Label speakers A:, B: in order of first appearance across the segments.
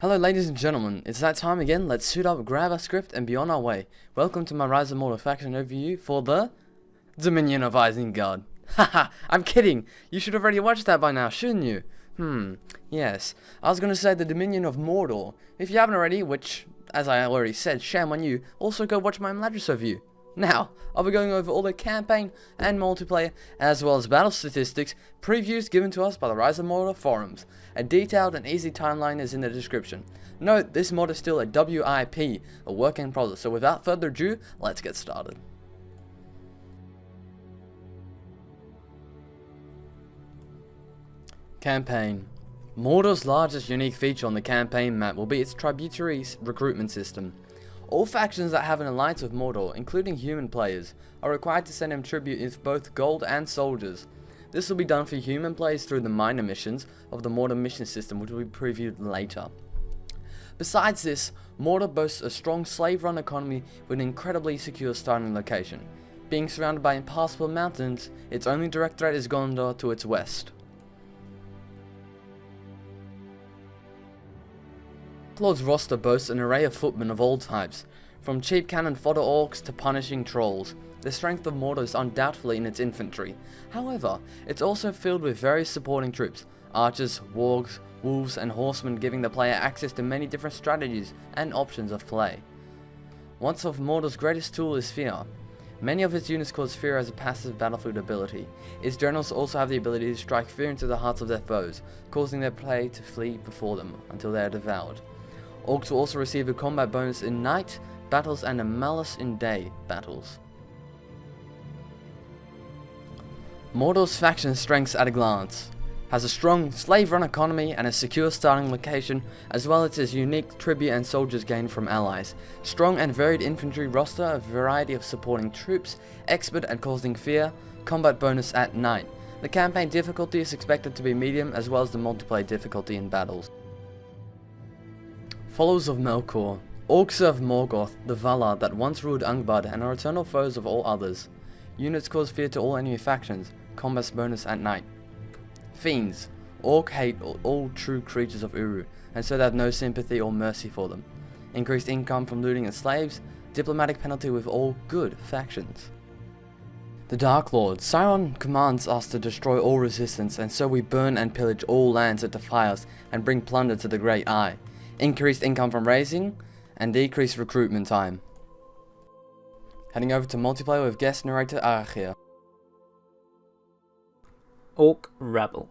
A: Hello ladies and gentlemen, it's that time again. Let's suit up, grab our script and be on our way. Welcome to my Rise of Mordor faction overview for the Dominion of Isengard. Haha, I'm kidding. You should have already watched that by now, shouldn't you? Yes. I was gonna say the Dominion of Mordor. If you haven't already, which, as I already said, shame on you, also go watch my Imladris review. Now, I'll be going over all the campaign and multiplayer, as well as battle statistics, previews given to us by the Rise of Mordor forums. A detailed and easy timeline is in the description. Note, this mod is still a WIP, a work in progress, so without further ado, let's get started. Campaign. Mordor's largest unique feature on the campaign map will be its tributaries recruitment system. All factions that have an alliance with Mordor, including human players, are required to send him tribute with both gold and soldiers. This will be done for human players through the minor missions of the Mordor mission system, which will be previewed later. Besides this, Mordor boasts a strong slave-run economy with an incredibly secure starting location. Being surrounded by impassable mountains, its only direct threat is Gondor to its west. Lord's roster boasts an array of footmen of all types, from cheap cannon fodder orcs to punishing trolls. The strength of Mordor is undoubtedly in its infantry. However, it's also filled with various supporting troops, archers, wargs, wolves and horsemen, giving the player access to many different strategies and options of play. One of Mordor's greatest tool is fear. Many of its units cause fear as a passive battlefield ability. Its generals also have the ability to strike fear into the hearts of their foes, causing their prey to flee before them until they are devoured. Orcs will also receive a combat bonus in night battles and a malus in day battles. Mordor's faction strengths at a glance. Has a strong slave-run economy and a secure starting location, as well as its unique tribute and soldiers gained from allies. Strong and varied infantry roster, a variety of supporting troops, expert at causing fear, combat bonus at night. The campaign difficulty is expected to be medium, as well as the multiplayer difficulty in battles. Followers of Melkor. Orcs serve Morgoth, the Valar that once ruled Angband and are eternal foes of all others. Units cause fear to all enemy factions, combat bonus at night. Fiends. Orc hate all true creatures of Uru, and so they have no sympathy or mercy for them. Increased income from looting and slaves, diplomatic penalty with all good factions. The Dark Lord. Sauron commands us to destroy all resistance, and so we burn and pillage all lands that defy us and bring plunder to the Great Eye. Increased income from raising, and decreased recruitment time. Heading over to multiplayer with guest narrator Arachir.
B: Orc Rabble.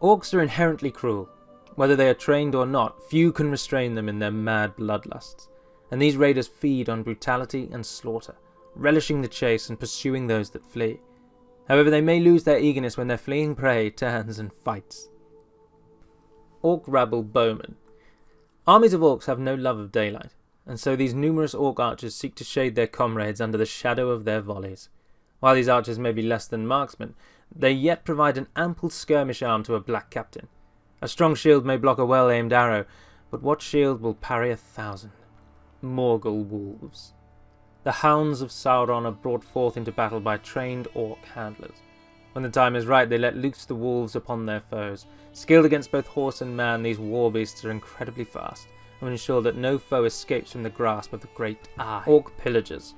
B: Orcs are inherently cruel. Whether they are trained or not, few can restrain them in their mad bloodlusts, and these raiders feed on brutality and slaughter, relishing the chase and pursuing those that flee. However, they may lose their eagerness when their fleeing prey turns and fights. Orc Rabble Bowmen. Armies of orcs have no love of daylight, and so these numerous orc archers seek to shade their comrades under the shadow of their volleys. While these archers may be less than marksmen, they yet provide an ample skirmish arm to a black captain. A strong shield may block a well-aimed arrow, but what shield will parry 1,000? Morgul Wolves. The hounds of Sauron are brought forth into battle by trained orc handlers. When the time is right, they let loose the wolves upon their foes. Skilled against both horse and man, these war beasts are incredibly fast and ensure that no foe escapes from the grasp of the Great Eye. Orc Pillagers.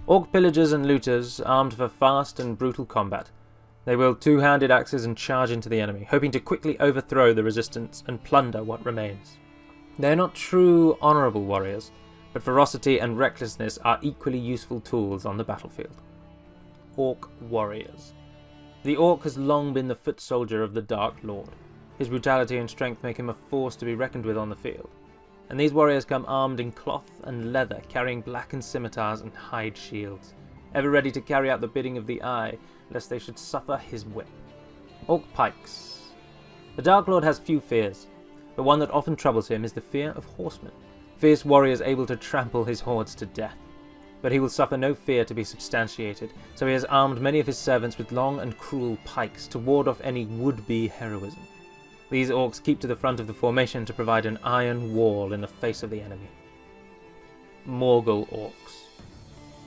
B: Orc pillagers and looters, armed for fast and brutal combat. They wield two-handed axes and charge into the enemy, hoping to quickly overthrow the resistance and plunder what remains. They are not true, honourable warriors, but ferocity and recklessness are equally useful tools on the battlefield. Orc Warriors. The orc has long been the foot soldier of the Dark Lord. His brutality and strength make him a force to be reckoned with on the field. And these warriors come armed in cloth and leather, carrying blackened scimitars and hide shields, ever ready to carry out the bidding of the Eye, lest they should suffer his whip. Orc Pikes. The Dark Lord has few fears, but one that often troubles him is the fear of horsemen, fierce warriors able to trample his hordes to death. But he will suffer no fear to be substantiated, so he has armed many of his servants with long and cruel pikes to ward off any would-be heroism. These orcs keep to the front of the formation to provide an iron wall in the face of the enemy. Morgul Orcs.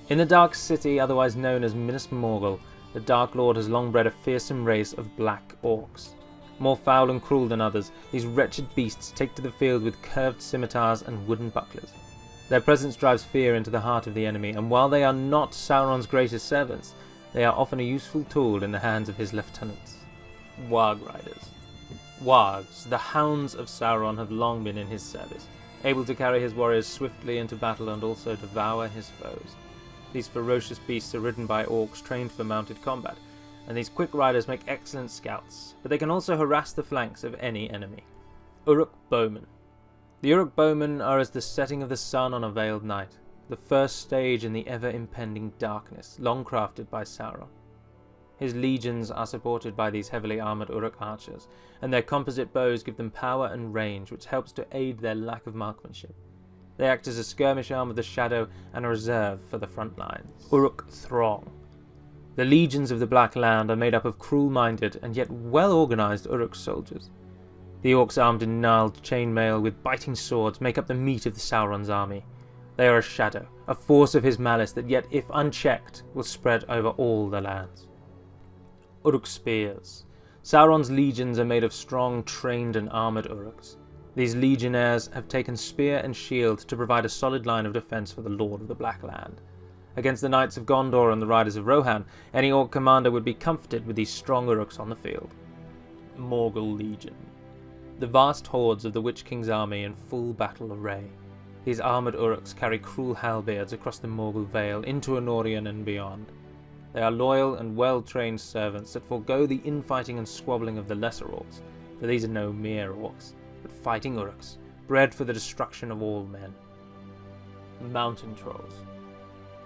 B: In the Dark City, otherwise known as Minas Morgul, the Dark Lord has long bred a fearsome race of black orcs. More foul and cruel than others, these wretched beasts take to the field with curved scimitars and wooden bucklers. Their presence drives fear into the heart of the enemy, and while they are not Sauron's greatest servants, they are often a useful tool in the hands of his lieutenants. Warg Riders. Wargs, the hounds of Sauron, have long been in his service, able to carry his warriors swiftly into battle and also devour his foes. These ferocious beasts are ridden by orcs trained for mounted combat, and these quick riders make excellent scouts, but they can also harass the flanks of any enemy. Uruk Bowmen. The Uruk Bowmen are as the setting of the sun on a veiled night, the first stage in the ever-impending darkness, long crafted by Sauron. His legions are supported by these heavily armoured Uruk archers, and their composite bows give them power and range, which helps to aid their lack of marksmanship. They act as a skirmish arm of the Shadow and a reserve for the front lines. Uruk Throng. The legions of the Black Land are made up of cruel-minded and yet well-organised Uruk soldiers. The orcs armed in gnarled chainmail with biting swords make up the meat of the Sauron's army. They are a shadow, a force of his malice that yet, if unchecked, will spread over all the lands. Uruk Spears. Sauron's legions are made of strong, trained and armoured Uruks. These legionnaires have taken spear and shield to provide a solid line of defence for the Lord of the Black Land. Against the Knights of Gondor and the Riders of Rohan, any orc commander would be comforted with these strong Uruks on the field. Morgul Legion. The vast hordes of the Witch King's army in full battle array. These armoured Uruks carry cruel halberds across the Morgul Vale into Anorion and beyond. They are loyal and well-trained servants that forego the infighting and squabbling of the lesser orcs, for these are no mere orcs, but fighting Uruks, bred for the destruction of all men. Mountain Trolls.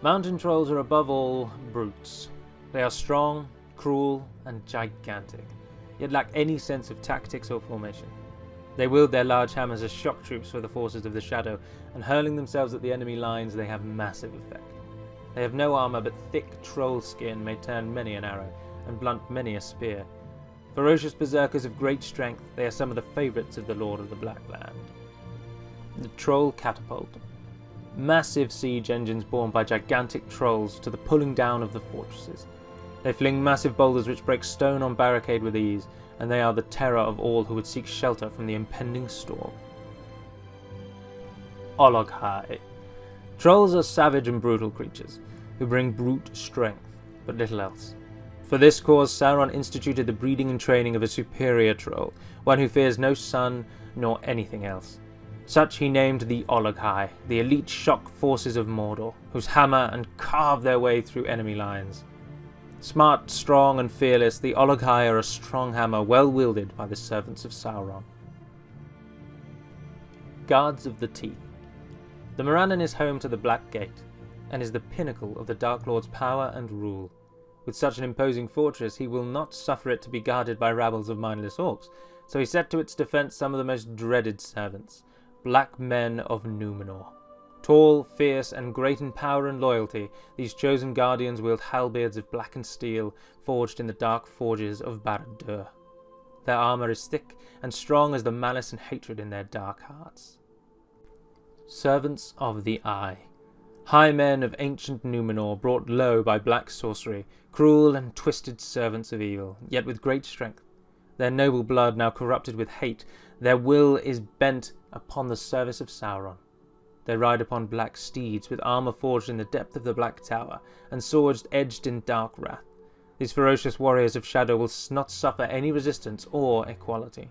B: Mountain Trolls are above all brutes. They are strong, cruel, and gigantic, yet lack any sense of tactics or formation. They wield their large hammers as shock troops for the forces of the Shadow, and hurling themselves at the enemy lines they have massive effect. They have no armour, but thick troll skin may turn many an arrow, and blunt many a spear. Ferocious berserkers of great strength, they are some of the favourites of the Lord of the Black Land. The Troll Catapult. Massive siege engines borne by gigantic trolls to the pulling down of the fortresses. They fling massive boulders which break stone on barricade with ease, and they are the terror of all who would seek shelter from the impending storm. Ologhai. Trolls are savage and brutal creatures, who bring brute strength, but little else. For this cause Sauron instituted the breeding and training of a superior troll, one who fears no sun nor anything else. Such he named the Ologhai, the elite shock forces of Mordor, whose hammer and carve their way through enemy lines. Smart, strong, and fearless, the Ologhai are a strong hammer well wielded by the servants of Sauron. Guards of the Teeth. The Morannon is home to the Black Gate, and is the pinnacle of the Dark Lord's power and rule. With such an imposing fortress, he will not suffer it to be guarded by rabbles of mindless orcs, so he set to its defence some of the most dreaded servants, Black Men of Númenor. Tall, fierce, and great in power and loyalty, these chosen guardians wield halberds of blackened steel, forged in the dark forges of Barad-dûr. Their armour is thick and strong as the malice and hatred in their dark hearts. Servants of the Eye. High men of ancient Númenor, brought low by black sorcery, cruel and twisted servants of evil, yet with great strength. Their noble blood now corrupted with hate, their will is bent upon the service of Sauron. They ride upon black steeds, with armour forged in the depth of the Black Tower, and swords edged in dark wrath. These ferocious warriors of Shadow will not suffer any resistance or equality.